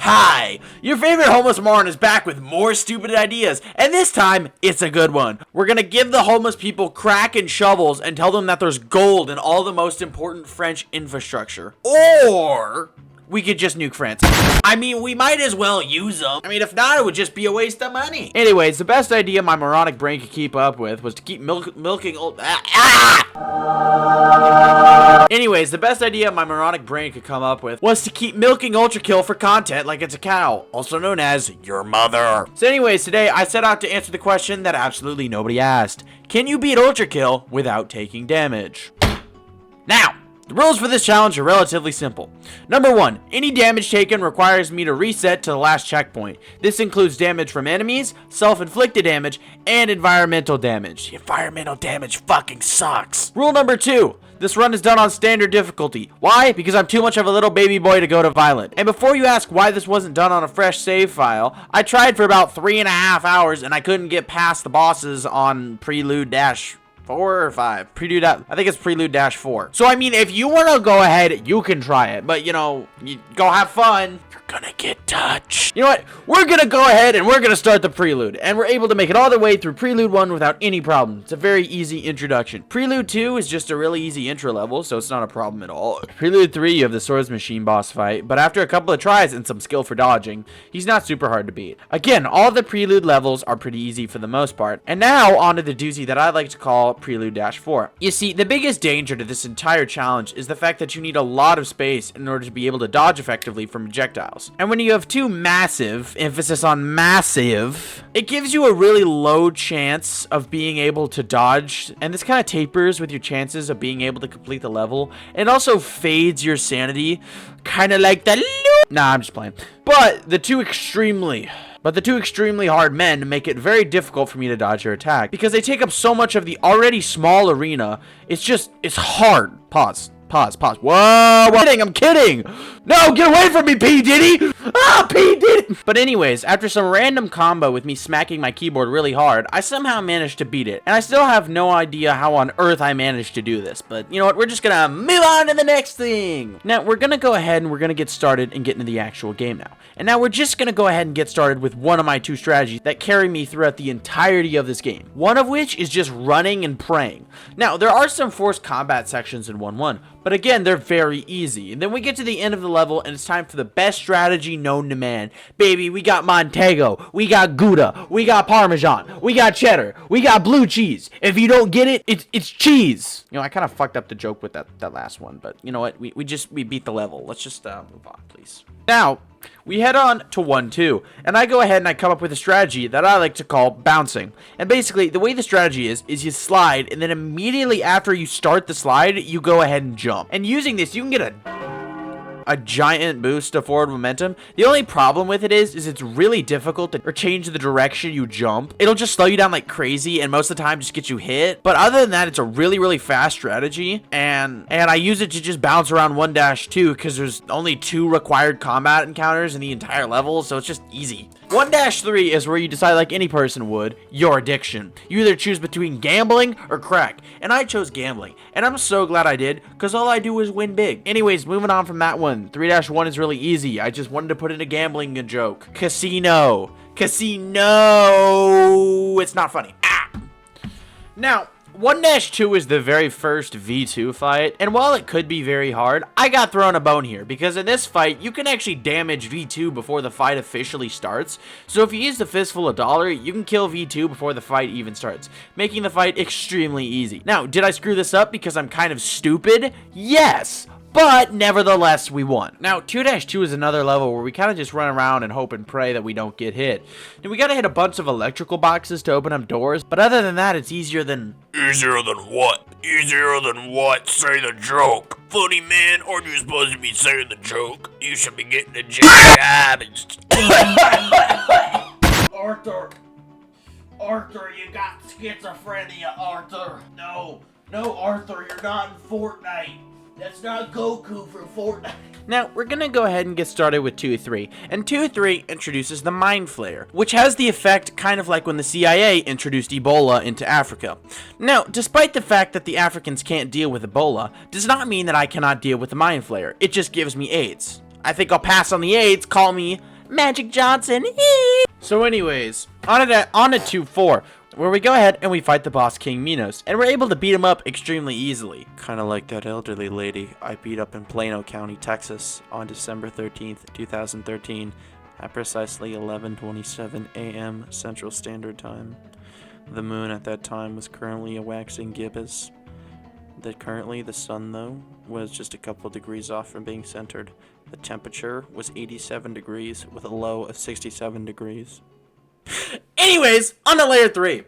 Hi! Your favorite homeless moron is back with more stupid ideas, and this time, it's a good one. We're gonna give the homeless people crack and shovels and tell them that there's gold in all the most important French infrastructure. Or we could just nuke France. I mean, we might as well use them. I mean, if not, it would just be a waste of money. Anyways, the best idea my moronic brain could keep up with was to keep milking old... Anyways, the best idea my moronic brain could come up with was to keep milking Ultrakill for content like it's a cow, also known as your mother. So anyways, today I set out to answer the question that absolutely nobody asked. Can you beat Ultrakill without taking damage? Now, the rules for this challenge are relatively simple. Number 1, any damage taken requires me to reset to the last checkpoint. This includes damage from enemies, self-inflicted damage, and environmental damage. Environmental damage fucking sucks. Rule number 2, this run is done on standard difficulty. Why? Because I'm too much of a little baby boy to go to violent. And before you ask why this wasn't done on a fresh save file, I tried for about 3.5 hours and I couldn't get past the bosses on Prelude-4 or 5. Prelude, I think it's Prelude-4. So I mean, if you want to go ahead, you can try it. But you know, you go have fun. You're gonna get touched. You know what? We're gonna go ahead and we're gonna start the Prelude. And we're able to make it all the way through Prelude 1 without any problem. It's a very easy introduction. Prelude 2 is just a really easy intro level, so it's not a problem at all. Prelude 3, you have the Swords Machine boss fight. But after a couple of tries and some skill for dodging, he's not super hard to beat. Again, all the Prelude levels are pretty easy for the most part. And now, onto the doozy that I like to call Prelude-4. You see, the biggest danger to this entire challenge is the fact that you need a lot of space in order to be able to dodge effectively from projectiles. And when you have two massive, emphasis on massive, it gives you a really low chance of being able to dodge, and this kind of tapers with your chances of being able to complete the level. It also fades your sanity, kind of like the Nah, I'm just playing. But the two extremely hard men make it very difficult for me to dodge your attack because they take up so much of the already small arena. It's hard. Pause. Whoa, I'm kidding. No, get away from me, P. Diddy. P. Diddy. But anyways, after some random combo with me smacking my keyboard really hard, I somehow managed to beat it. And I still have no idea how on earth I managed to do this. But you know what? We're just gonna move on to the next thing. Now, we're gonna go ahead and we're gonna get started and get into the actual game now. And now we're just gonna go ahead and get started with one of my two strategies that carry me throughout the entirety of this game. One of which is just running and praying. Now, there are some forced combat sections in 1-1. But again, they're very easy. And then we get to the end of the level, and it's time for the best strategy known to man. Baby, we got Montego, we got Gouda, we got Parmesan, we got cheddar, we got blue cheese. If you don't get it, it's cheese. You know, I kind of fucked up the joke with that last one, but you know what? We beat the level. Let's just move on, please. Now, we head on to 1-2, and I go ahead and I come up with a strategy that I like to call bouncing. And basically, the way the strategy is you slide, and then immediately after you start the slide, you go ahead and jump. And using this, you can get a giant boost of forward momentum. The only problem with it is it's really difficult to change the direction you jump. It'll just slow you down like crazy, and most of the time just get you hit. But other than that, it's a really fast strategy, and I use it to just bounce around 1-2 because there's only 2 required combat encounters in the entire level, so it's just easy. 1-3 is where you decide, like any person would, your addiction. You either choose between gambling or crack, and I chose gambling, and I'm so glad I did because all I do is win big. Anyways, moving on from that one, 3-1 is really easy. I just wanted to put in a gambling joke. Casino. It's not funny. Now, 1-2 is the very first V2 fight, and while it could be very hard, I got thrown a bone here, because in this fight, you can actually damage V2 before the fight officially starts. So if you use the Fistful of Dollar, you can kill V2 before the fight even starts, making the fight extremely easy. Now, did I screw this up because I'm kind of stupid? Yes! But nevertheless, we won. Now, 2-2 is another level where we kind of just run around and hope and pray that we don't get hit. And we gotta hit a bunch of electrical boxes to open up doors, but other than that, it's easier than... Easier than what? Easier than what? Say the joke. Funny man, aren't you supposed to be saying the joke? You should be getting a job. Arthur, you got schizophrenia, Arthur. No, Arthur, you're not in Fortnite. That's not Goku for Fortnite. Now, we're gonna go ahead and get started with 2-3, and 2-3 introduces the Mind Flayer, which has the effect kind of like when the CIA introduced Ebola into Africa. Now, despite the fact that the Africans can't deal with Ebola, does not mean that I cannot deal with the Mind Flayer. It just gives me AIDS. I think I'll pass on the AIDS, call me Magic Johnson. So anyways, on to 2-4. Where we go ahead and we fight the boss King Minos, and we're able to beat him up extremely easily. Kind of like that elderly lady I beat up in Plano County, Texas on December 13th, 2013 at precisely 11:27 a.m. Central Standard Time. The moon at that time was currently a waxing gibbous. Currently the sun, though, was just a couple degrees off from being centered. The temperature was 87 degrees with a low of 67 degrees. Anyways, on to layer 3.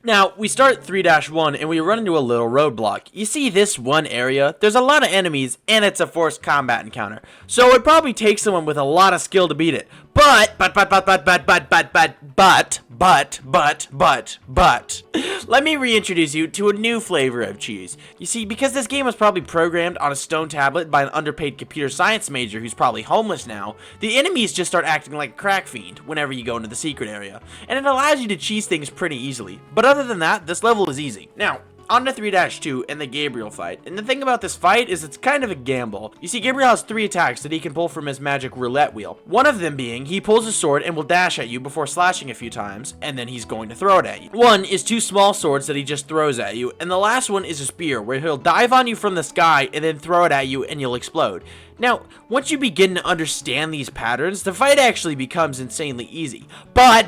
Now, we start 3-1 and we run into a little roadblock. You see this one area, there's a lot of enemies and it's a forced combat encounter. So it probably takes someone with a lot of skill to beat it. But, let me reintroduce you to a new flavor of cheese. You see, because this game was probably programmed on a stone tablet by an underpaid computer science major who's probably homeless now, the enemies just start acting like a crack fiend whenever you go into the secret area. And it allows you to cheese things pretty easily. But other than that, this level is easy. Now, on to 3-2 and the Gabriel fight. And the thing about this fight is it's kind of a gamble. You see, Gabriel has 3 attacks that he can pull from his magic roulette wheel. One of them being, he pulls a sword and will dash at you before slashing a few times, and then he's going to throw it at you. One is 2 small swords that he just throws at you, and the last one is a spear, where he'll dive on you from the sky and then throw it at you and you'll explode. Now, once you begin to understand these patterns, the fight actually becomes insanely easy. But.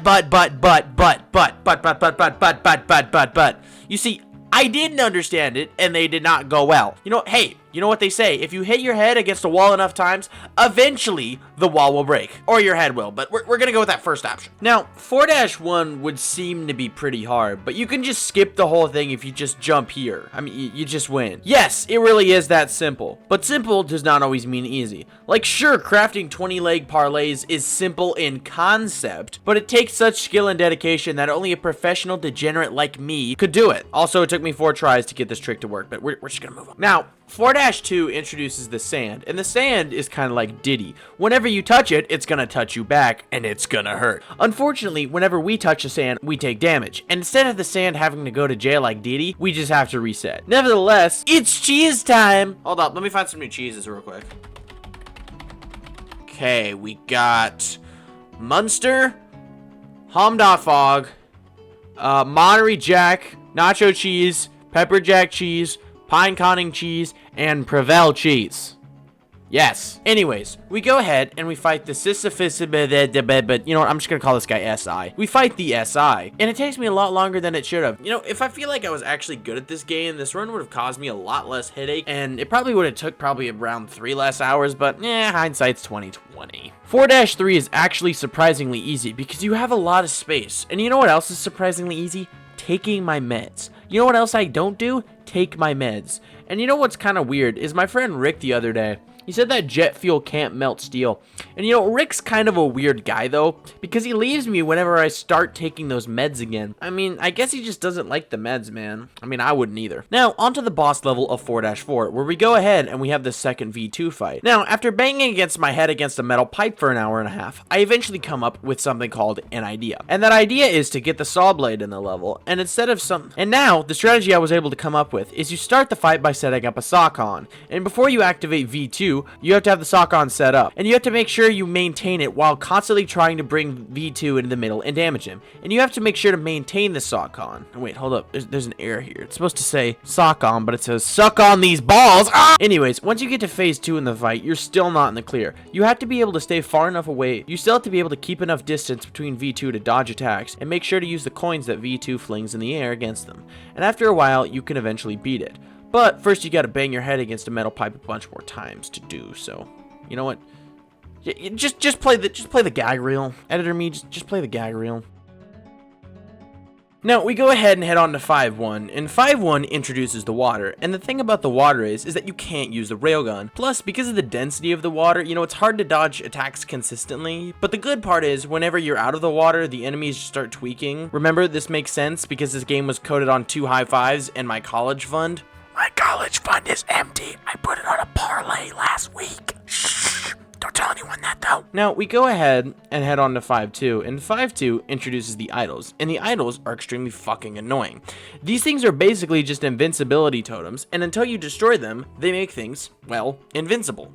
You see, I didn't understand it, and they did not go well. You know, hey, you know what they say, if you hit your head against a wall enough times, eventually the wall will break. Or your head will, but we're gonna go with that first option. Now, 4-1 would seem to be pretty hard, but you can just skip the whole thing if you just jump here. I mean, you just win. Yes, it really is that simple, but simple does not always mean easy. Like, sure, crafting 20-leg parlays is simple in concept, but it takes such skill and dedication that only a professional degenerate like me could do it. Also, it took me 4 tries to get this trick to work, but we're just gonna move on. Now, 4-2 introduces the sand, and the sand is kind of like Diddy. Whenever you touch it, it's gonna touch you back, and it's gonna hurt. Unfortunately, whenever we touch the sand, we take damage, and instead of the sand having to go to jail like Diddy, we just have to reset. Nevertheless, it's cheese time! Hold up, let me find some new cheeses real quick. Okay, we got Munster, Hamdafog, Monterey Jack, nacho cheese, pepper jack cheese, pine coning cheese, and Prevel cheese. Yes. Anyways, we go ahead and we fight the but you know what, I'm just gonna call this guy SI. We fight the SI, and it takes me a lot longer than it should have. You know, if I feel like I was actually good at this game, this run would have caused me a lot less headache, and it probably would have took probably around 3 less hours, but hindsight's 20/20. 4-3 is actually surprisingly easy because you have a lot of space, and you know what else is surprisingly easy? Taking my meds. You know what else I don't do? Take my meds. And you know what's kind of weird is my friend Rick the other day, he said that jet fuel can't melt steel. And you know, Rick's kind of a weird guy though, because he leaves me whenever I start taking those meds again. I mean, I guess he just doesn't like the meds, man. I mean, I wouldn't either. Now, onto the boss level of 4-4, where we go ahead and we have the second V2 fight. Now, after banging against my head against a metal pipe for an hour and a half, I eventually come up with something called an idea. And that idea is to get the saw blade in the level, and now, the strategy I was able to come up with is you start the fight by setting up a sock-on. And before you activate V2, you have to have the sock-on set up. And you have to make sure you maintain it while constantly trying to bring V2 into the middle and damage him. And you have to make sure to maintain the sock-on. Wait, hold up. There's an error here. It's supposed to say sock-on, but it says suck on these balls. Ah! Anyways, once you get to phase 2 in the fight, you're still not in the clear. You have to be able to stay far enough away. You still have to be able to keep enough distance between V2 to dodge attacks, and make sure to use the coins that V2 flings in the air against them. And after a while, you can eventually beat it. But first you gotta bang your head against a metal pipe a bunch more times to do so. You know what? Just play the gag reel. Editor me, just play the gag reel. Now, we go ahead and head on to 5-1, and 5-1 introduces the water, and the thing about the water is that you can't use the railgun. Plus, because of the density of the water, you know, it's hard to dodge attacks consistently, but the good part is, whenever you're out of the water, the enemies start tweaking. Remember, this makes sense because this game was coded on 2 high fives and my college fund. My college fund is empty. I put it on a parlay last week. Shh. Don't tell anyone that though. Now, we go ahead and head on to 5-2, and 5-2 introduces the idols, and the idols are extremely fucking annoying. These things are basically just invincibility totems, and until you destroy them, they make things, well, invincible.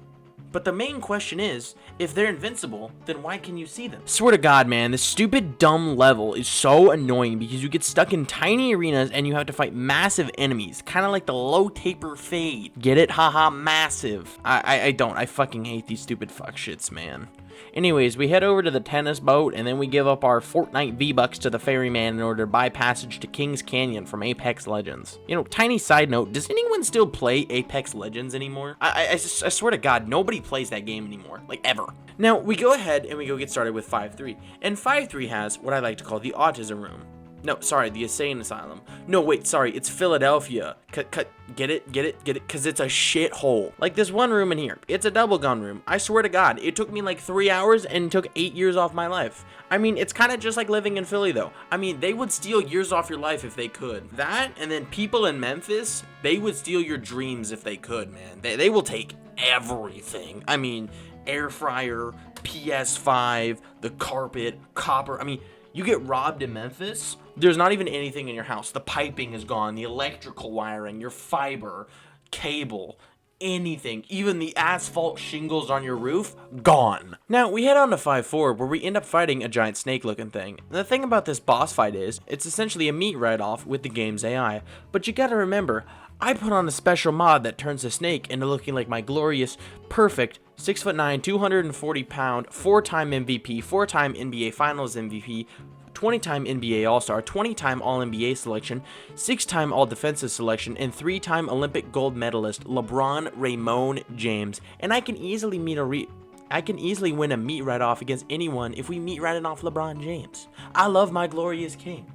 But the main question is, if they're invincible, then why can you see them? Swear to God, man, this stupid dumb level is so annoying because you get stuck in tiny arenas and you have to fight massive enemies, kind of like the low taper fade. Get it? Haha, massive. I don't. I fucking hate these stupid fuck shits, man. Anyways, we head over to the tennis boat, and then we give up our Fortnite V-Bucks to the ferryman in order to buy passage to King's Canyon from Apex Legends. You know, tiny side note, does anyone still play Apex Legends anymore? I swear to God, nobody plays that game anymore, like ever. Now, we go ahead and we go get started with 5-3, and 5-3 has what I like to call the autism room. No, sorry, the insane asylum. No, wait, sorry, it's Philadelphia. Get it? Because it's a shithole. Like this one room in here, it's a double gun room. I swear to God, it took me like 3 hours and took 8 years off my life. I mean, it's kind of just like living in Philly, though. I mean, they would steal years off your life if they could. That, and then people in Memphis, they would steal your dreams if they could, man. They will take everything. I mean, air fryer, PS5, the carpet, copper. I mean, you get robbed in Memphis, there's not even anything in your house. The piping is gone, the electrical wiring, your fiber, cable, anything, even the asphalt shingles on your roof, gone. Now, we head on to 5-4, where we end up fighting a giant snake-looking thing. And the thing about this boss fight is, it's essentially a meat write-off with the game's AI. But you gotta remember, I put on a special mod that turns the snake into looking like my glorious, perfect, 6'9", 240-pound, 4-time MVP, 4-time NBA Finals MVP, 20-time NBA All-Star, 20-time All-NBA selection, 6-time All-Defensive selection, and 3-time Olympic gold medalist LeBron Raymond James. And I can easily win a meat write-off against anyone if we meat write off LeBron James. I love my glorious king.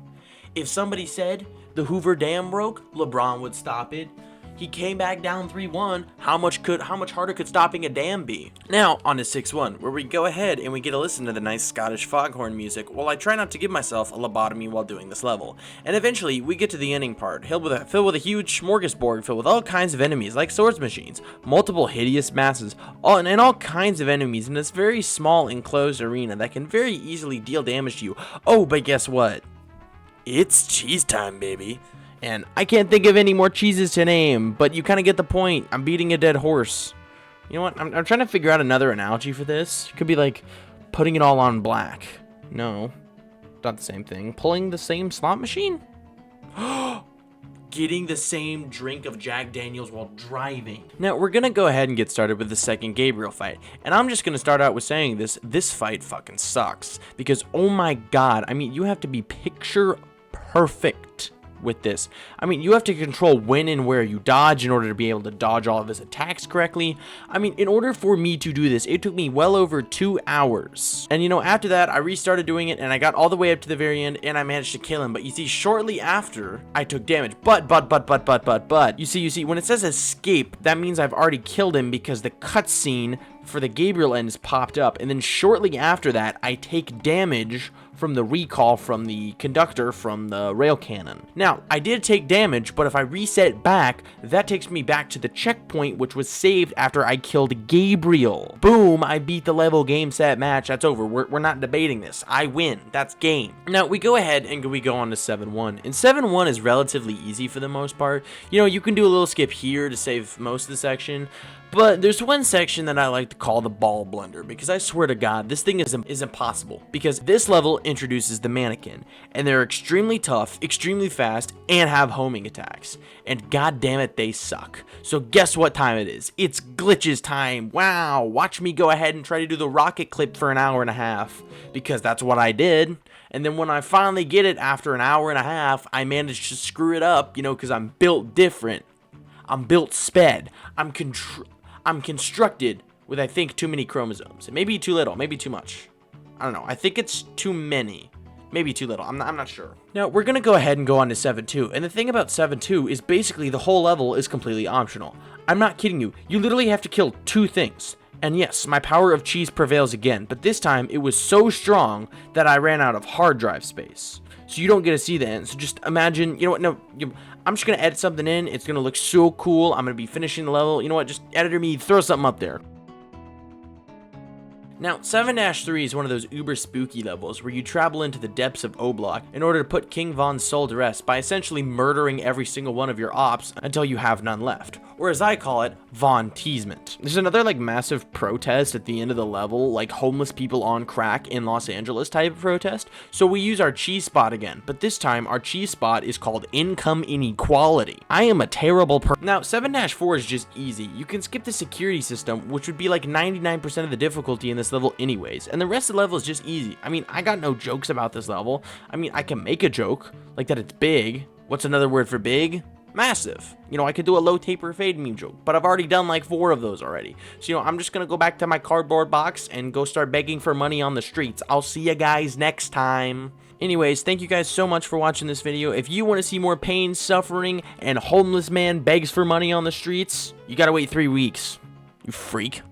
If somebody said the Hoover Dam broke, LeBron would stop it. He came back down 3-1. How much harder could stopping a dam be? Now, on to 6-1, where we go ahead and we get to listen to the nice Scottish foghorn music while I try not to give myself a lobotomy while doing this level. And eventually, we get to the ending part, filled with a huge smorgasbord filled with all kinds of enemies, like swords machines, multiple hideous masses, and all kinds of enemies in this very small enclosed arena that can very easily deal damage to you. Oh, but guess what? It's cheese time, baby. And I can't think of any more cheeses to name, but you kind of get the point. I'm beating a dead horse. You know what? I'm trying to figure out another analogy for this. It could be like putting it all on black. No, not the same thing. Pulling the same slot machine? Getting the same drink of Jack Daniels while driving. Now, we're going to go ahead and get started with the second Gabriel fight. And I'm just going to start out with saying this fight fucking sucks. Because, oh my God, I mean, you have to be picture perfect with this. I mean, you have to control when and where you dodge in order to be able to dodge all of his attacks correctly. I mean, in order for me to do this, it took me well over 2 hours. And you know, after that, I restarted doing it and I got all the way up to the very end and I managed to kill him. But you see, shortly after, I took damage. But, you see, when it says escape, that means I've already killed him because the cutscene for the Gabriel end is popped up. And then shortly after that, I take damage from the recall from the conductor from the rail cannon. Now, I did take damage, but if I reset back, that takes me back to the checkpoint, which was saved after I killed Gabriel. Boom, I beat the level, game, set, match, that's over. We're not debating this. I win. That's game. Now, we go ahead and we go on to 7-1. And 7-1 is relatively easy for the most part. You know, you can do a little skip here to save most of the section. But there's one section that I like to call the ball blunder, because I swear to God, this thing is impossible. Because this level introduces the mannequin, and they're extremely tough, extremely fast, and have homing attacks. And god damn it, they suck. So guess what time it is? It's glitches time. Wow, watch me go ahead and try to do the rocket clip for an hour and a half, because that's what I did. And then when I finally get it after an hour and a half, I managed to screw it up, you know, because I'm built different. I'm built sped. I'm constructed with, I think, too many chromosomes. It may be too little, maybe too much. I don't know. I think it's too many. Maybe too little. I'm not sure. Now, we're going to go ahead and go on to 7-2. And the thing about 7-2 is basically the whole level is completely optional. I'm not kidding you. You literally have to kill 2 things. And yes, my power of cheese prevails again. But this time, it was so strong that I ran out of hard drive space. So you don't get to see the end. So just imagine, you know what, no, I'm just going to edit something in. It's going to look so cool. I'm going to be finishing the level. You know what, just editor me, throw something up there. Now, 7-3 is one of those uber spooky levels where you travel into the depths of O-Block in order to put King Von's soul to rest by essentially murdering every single one of your ops until you have none left, or as I call it, Von Teasement. There's another like massive protest at the end of the level, like homeless people on crack in Los Angeles type of protest, so we use our cheese spot again, but this time our cheese spot is called income inequality. I am a terrible person. Now, 7-4 is just easy. You can skip the security system, which would be like 99% of the difficulty in this level anyways, and the rest of the level is just easy. I mean, I got no jokes about this level. I mean, I can make a joke, like that it's big. What's another word for big? Massive. You know, I could do a low taper fade meme joke, but I've already done like 4 of those already. So, you know, I'm just gonna go back to my cardboard box and go start begging for money on the streets. I'll see you guys next time. Anyways, thank you guys so much for watching this video. If you want to see more pain, suffering, and homeless man begs for money on the streets, you gotta wait 3 weeks. You freak.